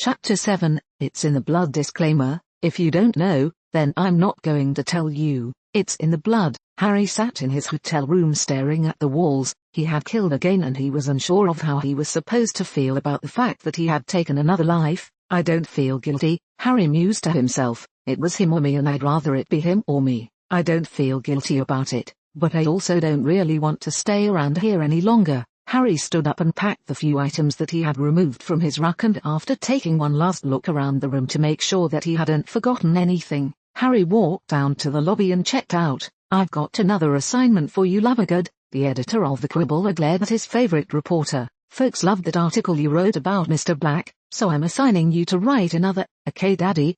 Chapter 7, It's in the Blood. Disclaimer: if you don't know, then I'm not going to tell you. It's in the blood. Harry sat in his hotel room staring at the walls. He had killed again and he was unsure of how he was supposed to feel about the fact that he had taken another life. I don't feel guilty, Harry mused to himself. It was him or me and I'd rather it be him or me. I don't feel guilty about it, but I also don't really want to stay around here any longer. Harry stood up and packed the few items that he had removed from his ruck, and after taking one last look around the room to make sure that he hadn't forgotten anything, Harry walked down to the lobby and checked out. I've got another assignment for you, Lovergood. The editor of the Quibbler glared at his favorite reporter. Folks loved that article you wrote about Mr. Black, so I'm assigning you to write another. Okay, Daddy.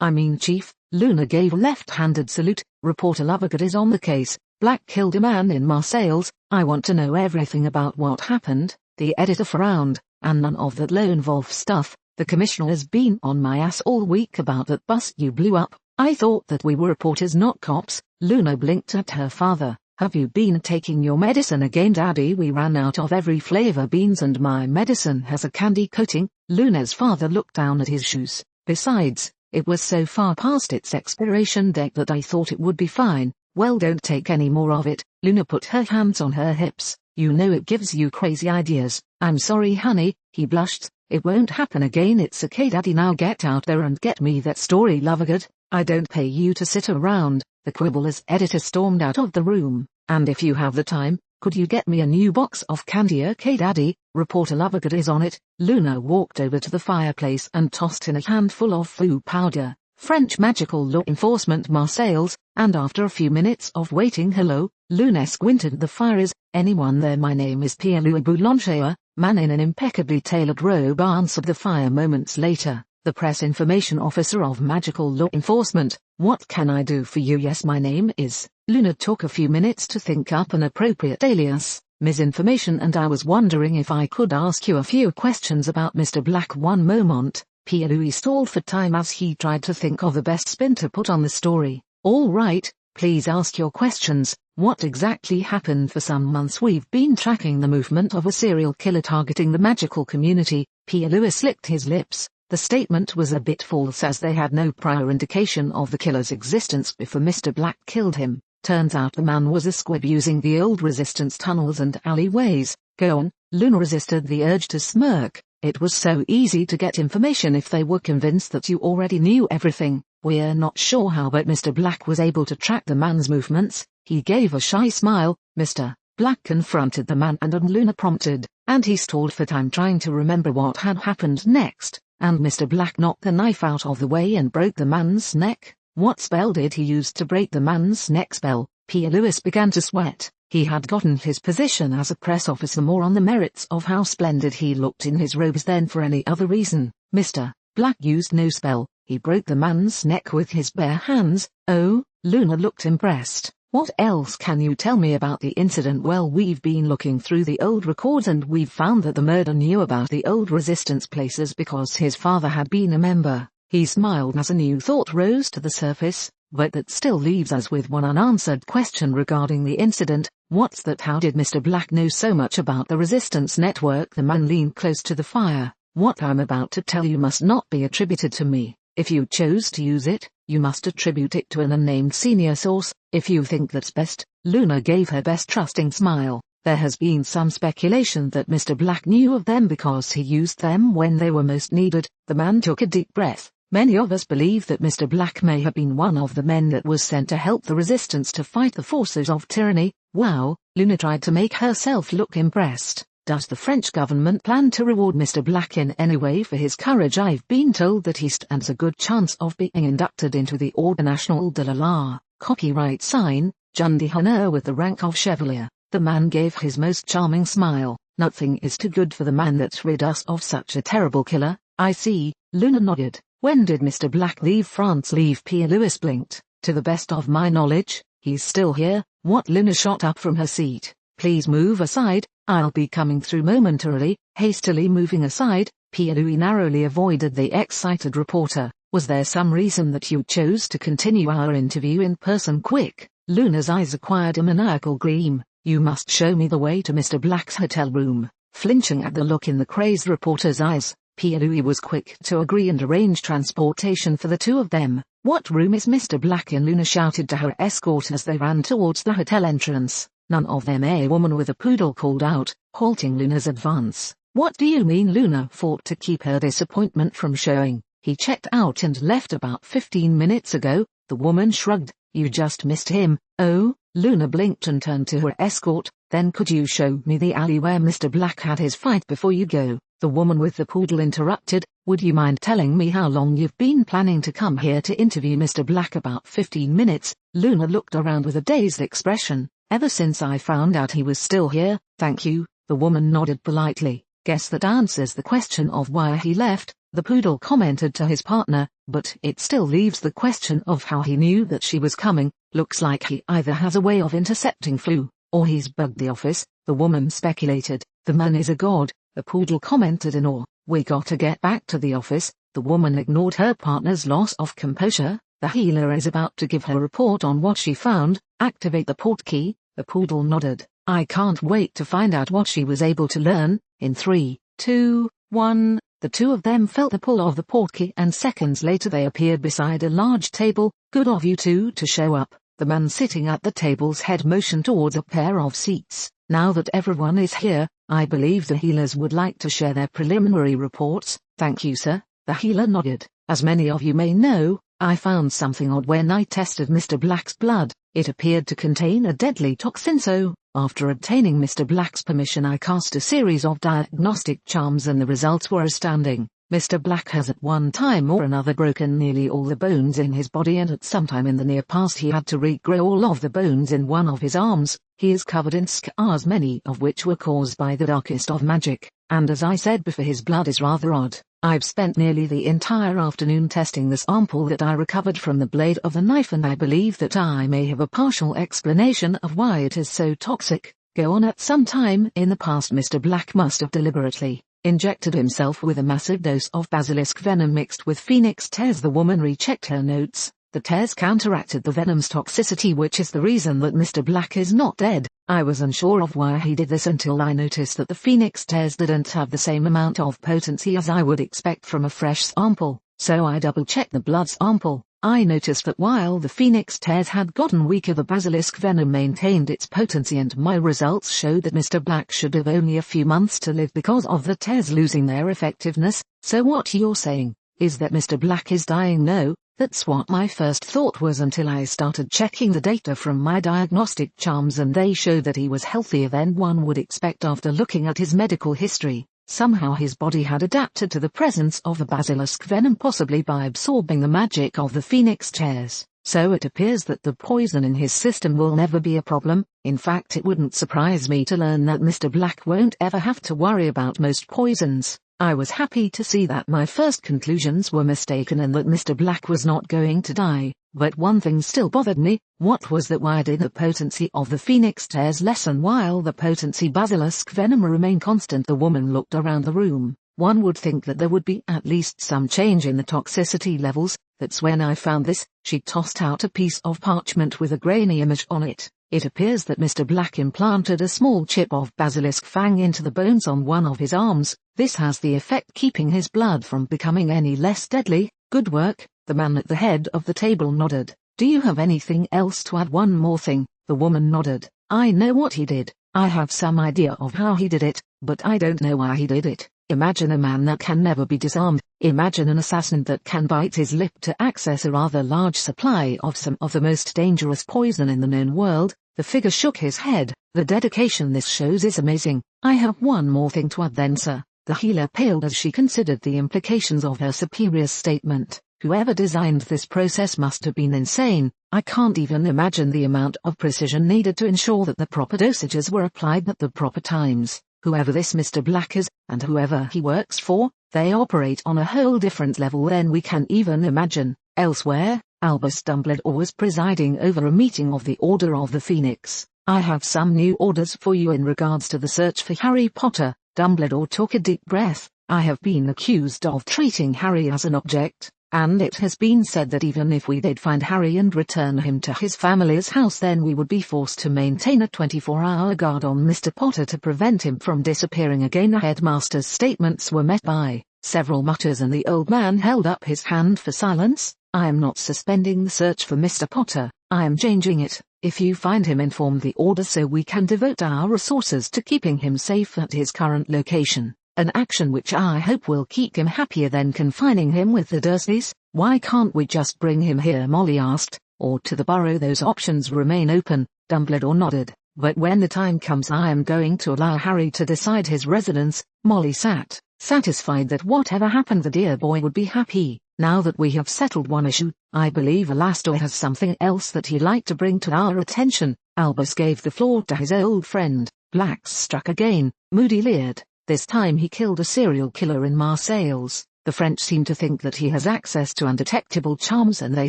I mean, Chief. Luna gave a left-handed salute. Reporter Lovergood is on the case. Black killed a man in Marseilles. I want to know everything about what happened. The editor frowned. And none of that lone wolf stuff. The commissioner has been on my ass all week about that bus you blew up. I thought that we were reporters, not cops. Luna blinked at her father. Have you been taking your medicine again, Daddy? We ran out of every flavor beans and my medicine has a candy coating. Luna's father looked down at his shoes. Besides, it was so far past its expiration date that I thought it would be fine. Well, don't take any more of it. Luna put her hands on her hips. You know it gives you crazy ideas. I'm sorry, honey. He blushed. It won't happen again. It's okay, Daddy. Now get out there and get me that story, Lovergood. I don't pay you to sit around. The Quibbler's editor stormed out of the room. And if you have the time, could you get me a new box of candy? Okay, Daddy. Reporter Lovergood is on it. Luna walked over to the fireplace and tossed in a handful of foo powder. French magical law enforcement, Marseilles. And after a few minutes of waiting, hello, Luna squinted at the fire. Is anyone there? My name is Pierre-Louis Boulanger. Man in an impeccably tailored robe answered the fire moments later. The press information officer of magical law enforcement. What can I do for you? Yes, my name is. Luna took a few minutes to think up an appropriate alias. Misinformation, and I was wondering if I could ask you a few questions about Mr. Black. One moment. Pierre-Louis stalled for time as he tried to think of the best spin to put on the story. All right, please ask your questions. What exactly happened? For some months we've been tracking the movement of a serial killer targeting the magical community. Pierre-Louis licked his lips. The statement was a bit false as they had no prior indication of the killer's existence before Mr. Black killed him. Turns out the man was a squib using the old resistance tunnels and alleyways. Go on. Luna resisted the urge to smirk. It was so easy to get information if they were convinced that you already knew everything. We're not sure how, but Mr. Black was able to track the man's movements. He gave a shy smile. Mr. Black confronted the man and Luna prompted, and he stalled for time trying to remember what had happened next. And Mr. Black knocked the knife out of the way and broke the man's neck. What spell did he use to break the man's neck? Spell. Pierre-Louis began to sweat. He had gotten his position as a press officer more on the merits of how splendid he looked in his robes than for any other reason. Mr. Black used no spell. He broke the man's neck with his bare hands. Oh, Luna looked impressed. What else can you tell me about the incident? Well, we've been looking through the old records and we've found that the murderer knew about the old resistance places because his father had been a member. He smiled as a new thought rose to the surface, but that still leaves us with one unanswered question regarding the incident. What's that? How did Mr. Black know so much about the resistance network? The man leaned close to the fire. What I'm about to tell you must not be attributed to me. If you chose to use it, you must attribute it to an unnamed senior source. If you think that's best. Luna gave her best trusting smile. There has been some speculation that Mr. Black knew of them because he used them when they were most needed. The man took a deep breath. Many of us believe that Mr. Black may have been one of the men that was sent to help the resistance to fight the forces of tyranny. Wow, Luna tried to make herself look impressed. Does the French government plan to reward Mr. Black in any way for his courage? I've been told that he stands a good chance of being inducted into the Ordre National de la Copyright sign, Jundi Honor with the rank of Chevalier. The man gave his most charming smile. Nothing is too good for the man that's rid us of such a terrible killer. I see. Luna nodded. When did Mr. Black leave France? Leave? Pierre-Louis blinked. To the best of my knowledge, he's still here. What? Luna shot up from her seat. Please move aside. I'll be coming through momentarily. Hastily moving aside, Pierre-Louis narrowly avoided the excited reporter. Was there some reason that you chose to continue our interview in person? Quick. Luna's eyes acquired a maniacal gleam. You must show me the way to Mr. Black's hotel room. Flinching at the look in the crazed reporter's eyes, Louis was quick to agree and arrange transportation for the two of them. "What room is Mr. Black in?" Luna shouted to her escort as they ran towards the hotel entrance. "None of them," a woman with a poodle called out, halting Luna's advance. "What do you mean?" Luna fought to keep her disappointment from showing. "He checked out and left about 15 minutes ago." The woman shrugged. "You just missed him." "Oh?" Luna blinked and turned to her escort. "Then could you show me the alley where Mr. Black had his fight before you go?" The woman with the poodle interrupted. "Would you mind telling me how long you've been planning to come here to interview Mr. Black?" "About 15 minutes. Luna looked around with a dazed expression. "Ever since I found out he was still here." "Thank you." The woman nodded politely. "Guess that answers the question of why he left," the poodle commented to his partner, "but it still leaves the question of how he knew that she was coming. Looks like he either has a way of intercepting flu, or he's bugged the office," the woman speculated. "The man is a god," the poodle commented in awe. "We gotta get back to the office." The woman ignored her partner's loss of composure. "The healer is about to give her report on what she found. Activate the port key." The poodle nodded. "I can't wait to find out what she was able to learn." In 3, 2, 1, the two of them felt the pull of the port key and seconds later they appeared beside a large table. "Good of you two to show up." The man sitting at the table's head motioned towards a pair of seats. "Now that everyone is here, I believe the healers would like to share their preliminary reports." "Thank you, sir." The healer nodded. "As many of you may know, I found something odd when I tested Mr. Black's blood. It appeared to contain a deadly toxin, so, after obtaining Mr. Black's permission, I cast a series of diagnostic charms and the results were astounding. Mr. Black has at one time or another broken nearly all the bones in his body, and at some time in the near past he had to regrow all of the bones in one of his arms. He is covered in scars, many of which were caused by the darkest of magic, and as I said before, his blood is rather odd. I've spent nearly the entire afternoon testing the sample that I recovered from the blade of the knife, and I believe that I may have a partial explanation of why it is so toxic. Go on. At some time in the past, Mr. Black must have deliberately injected himself with a massive dose of basilisk venom mixed with phoenix tears." The woman rechecked her notes. "The tears counteracted the venom's toxicity, which is the reason that Mr. Black is not dead. I was unsure of why he did this until I noticed that the phoenix tears didn't have the same amount of potency as I would expect from a fresh sample, so I double-checked the blood sample. I noticed that while the phoenix tears had gotten weaker, the basilisk venom maintained its potency, and my results showed that Mr. Black should have only a few months to live because of the tears losing their effectiveness." "So what you're saying is that Mr. Black is dying?" "No, that's what my first thought was until I started checking the data from my diagnostic charms, and they showed that he was healthier than one would expect after looking at his medical history. Somehow his body had adapted to the presence of the basilisk venom, possibly by absorbing the magic of the phoenix tears. So it appears that the poison in his system will never be a problem. In fact, it wouldn't surprise me to learn that Mr. Black won't ever have to worry about most poisons." I was happy to see that my first conclusions were mistaken and that Mr. Black was not going to die, but one thing still bothered me. What was that? Why did the potency of the phoenix tears lessen while the potency basilisk venom remained constant? The woman looked around the room. "One would think that there would be at least some change in the toxicity levels. That's when I found this." She tossed out a piece of parchment with a grainy image on it. "It appears that Mr. Black implanted a small chip of basilisk fang into the bones on one of his arms. This has the effect keeping his blood from becoming any less deadly." "Good work." The man at the head of the table nodded. "Do you have anything else to add?" "One more thing." The woman nodded. "I know what he did. I have some idea of how he did it, but I don't know why he did it. Imagine a man that can never be disarmed. Imagine an assassin that can bite his lip to access a rather large supply of some of the most dangerous poison in the known world." The figure shook his head. "The dedication this shows is amazing." "I have one more thing to add then, sir." The healer paled as she considered the implications of her superior's statement. "Whoever designed this process must have been insane. I can't even imagine the amount of precision needed to ensure that the proper dosages were applied at the proper times. Whoever this Mr. Black is, and whoever he works for, they operate on a whole different level than we can even imagine." Elsewhere, Albus Dumbledore was presiding over a meeting of the Order of the Phoenix. "I have some new orders for you in regards to the search for Harry Potter." Dumbledore took a deep breath. "I have been accused of treating Harry as an object, and it has been said that even if we did find Harry and return him to his family's house, then we would be forced to maintain a 24-hour guard on Mr. Potter to prevent him from disappearing again." The headmaster's statements were met by Several mutters and the old man held up his hand for silence. I am not suspending the search for Mr. Potter, I am changing it. If you find him, inform the order so we can devote our resources to keeping him safe at his current location. An action which I hope will keep him happier than confining him with the Dursleys. Why can't we just bring him here, Molly asked, or to the Burrow? Those options remain open. Dumbledore nodded. But when the time comes I am going to allow Harry to decide his residence. Molly sat, satisfied that whatever happened the dear boy would be happy. Now that we have settled one issue, I believe Alastor has something else that he'd like to bring to our attention. Albus gave the floor to his old friend. Blacks struck again. Moody leered. This time he killed a serial killer in Marseilles. The French seem to think that he has access to undetectable charms, and they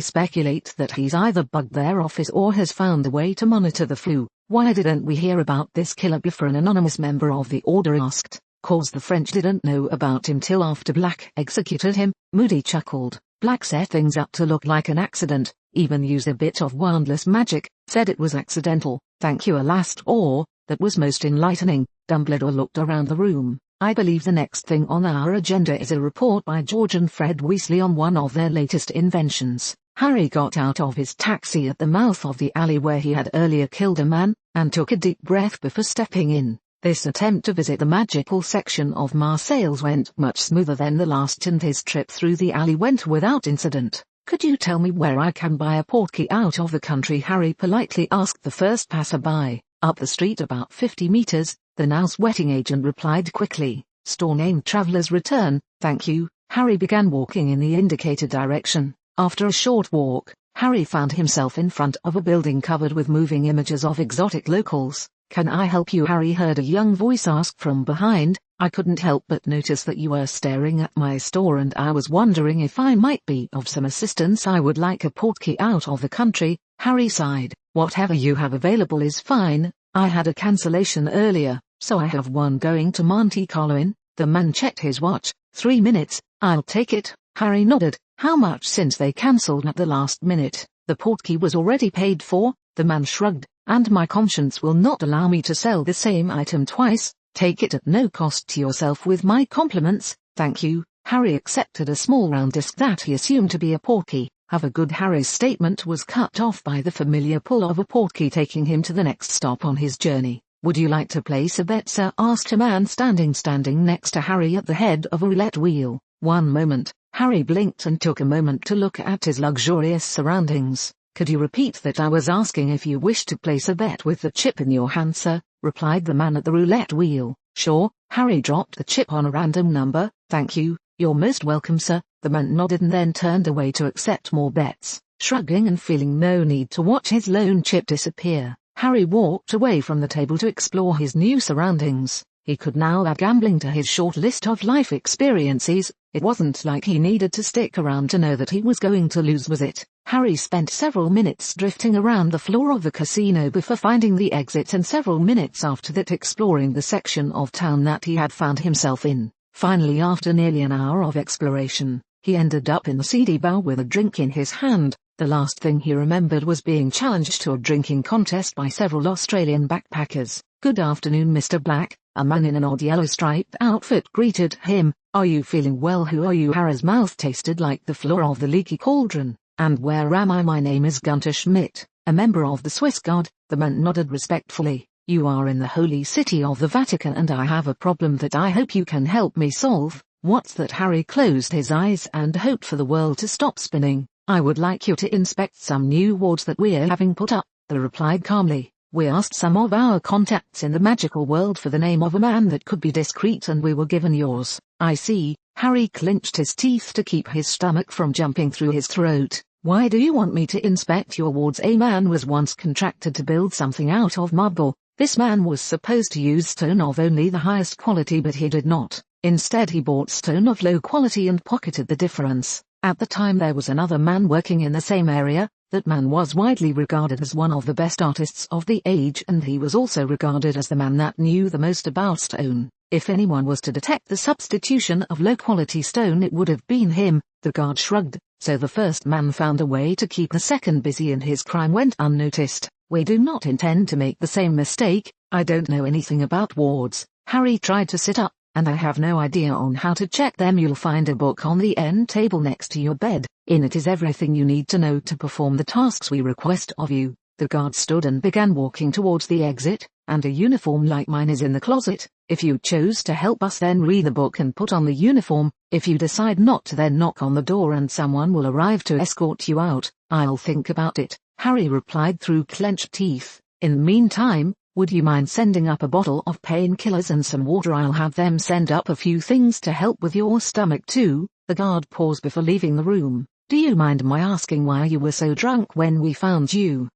speculate that he's either bugged their office or has found a way to monitor the flu. Why didn't we hear about this killer before? An anonymous member of the order asked. Cause the French didn't know about him till after Black executed him. Moody chuckled. Black set things up to look like an accident, even used a bit of wandless magic, said it was accidental. Thank you, Alastor, that was most enlightening. Dumbledore looked around the room. I believe the next thing on our agenda is a report by George and Fred Weasley on one of their latest inventions. Harry got out of his taxi at the mouth of the alley where he had earlier killed a man, and took a deep breath before stepping in. This attempt to visit the magical section of Marseilles went much smoother than the last, and his trip through the alley went without incident. Could you tell me where I can buy a portkey out of the country? Harry politely asked the first passerby. Up the street about 50 meters, the now sweating agent replied quickly. Store named Traveler's Return, thank you. Harry began walking in the indicated direction. After a short walk, Harry found himself in front of a building covered with moving images of exotic locals. Can I help you? Harry heard a young voice ask from behind. I couldn't help but notice that you were staring at my store, and I was wondering if I might be of some assistance. I would like a portkey out of the country. Harry sighed. Whatever you have available is fine. I had a cancellation earlier, so I have one going to Monte Carlo in. The man checked his watch. 3 minutes. I'll take it. Harry nodded. How much? Since they cancelled at the last minute, the portkey was already paid for. The man shrugged. And my conscience will not allow me to sell the same item twice. Take it at no cost to yourself with my compliments. Thank you. Harry accepted a small round disc that he assumed to be a portkey. Have a good. Harry's statement was cut off by the familiar pull of a portkey taking him to the next stop on his journey. Would you like to place a bet, sir? Asked a man standing next to Harry at the head of a roulette wheel. One moment. Harry blinked and took a moment to look at his luxurious surroundings. Could you repeat that? I was asking if you wished to place a bet with the chip in your hand, sir, replied the man at the roulette wheel. Sure. Harry dropped the chip on a random number. Thank you. You're most welcome, sir. The man nodded and then turned away to accept more bets. Shrugging and feeling no need to watch his lone chip disappear, Harry walked away from the table to explore his new surroundings. He could now add gambling to his short list of life experiences. It wasn't like he needed to stick around to know that he was going to lose, was it? Harry spent several minutes drifting around the floor of the casino before finding the exit, and several minutes after that exploring the section of town that he had found himself in. Finally, after nearly an hour of exploration, he ended up in the seedy bar with a drink in his hand. The last thing he remembered was being challenged to a drinking contest by several Australian backpackers. Good afternoon, Mr. Black. A man in an odd yellow striped outfit greeted him. Are you feeling well? Who are you? Harry's mouth tasted like the floor of the leaky cauldron. And where am I? My name is Gunter Schmidt, a member of the Swiss Guard. The man nodded respectfully. You are in the holy city of the Vatican, and I have a problem that I hope you can help me solve. What's that? Harry closed his eyes and hoped for the world to stop spinning. I would like you to inspect some new wards that we're having put up, they replied calmly. We asked some of our contacts in the magical world for the name of a man that could be discreet, and we were given yours. I see. Harry clenched his teeth to keep his stomach from jumping through his throat. Why do you want me to inspect your wards? A man was once contracted to build something out of marble. This man was supposed to use stone of only the highest quality, but he did not. Instead, he bought stone of low quality and pocketed the difference. At the time, there was another man working in the same area. That man was widely regarded as one of the best artists of the age, and he was also regarded as the man that knew the most about stone. If anyone was to detect the substitution of low-quality stone, it would have been him. The guard shrugged. So the first man found a way to keep the second busy, and his crime went unnoticed. We do not intend to make the same mistake. I don't know anything about wards. Harry tried to sit up, and I have no idea on how to check them. You'll find a book on the end table next to your bed. In it is everything you need to know to perform the tasks we request of you." The guard stood and began walking towards the exit, "and a uniform like mine is in the closet. If you chose to help us, then read the book and put on the uniform. If you decide not to, then knock on the door and someone will arrive to escort you out." "I'll think about it," Harry replied through clenched teeth. "In the meantime, would you mind sending up a bottle of painkillers and some water? I'll have them send up a few things to help with your stomach too." The guard paused before leaving the room. "Do you mind my asking why you were so drunk when we found you?"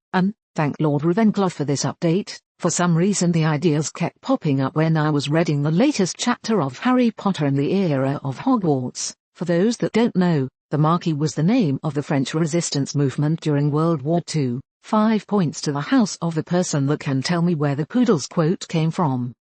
Thank Lord Ravenclaw for this update. For some reason the ideas kept popping up when I was reading the latest chapter of Harry Potter and the Era of Hogwarts. For those that don't know, the Marquis was the name of the French resistance movement during World War II. 5 points to the house of the person that can tell me where the poodle's quote came from.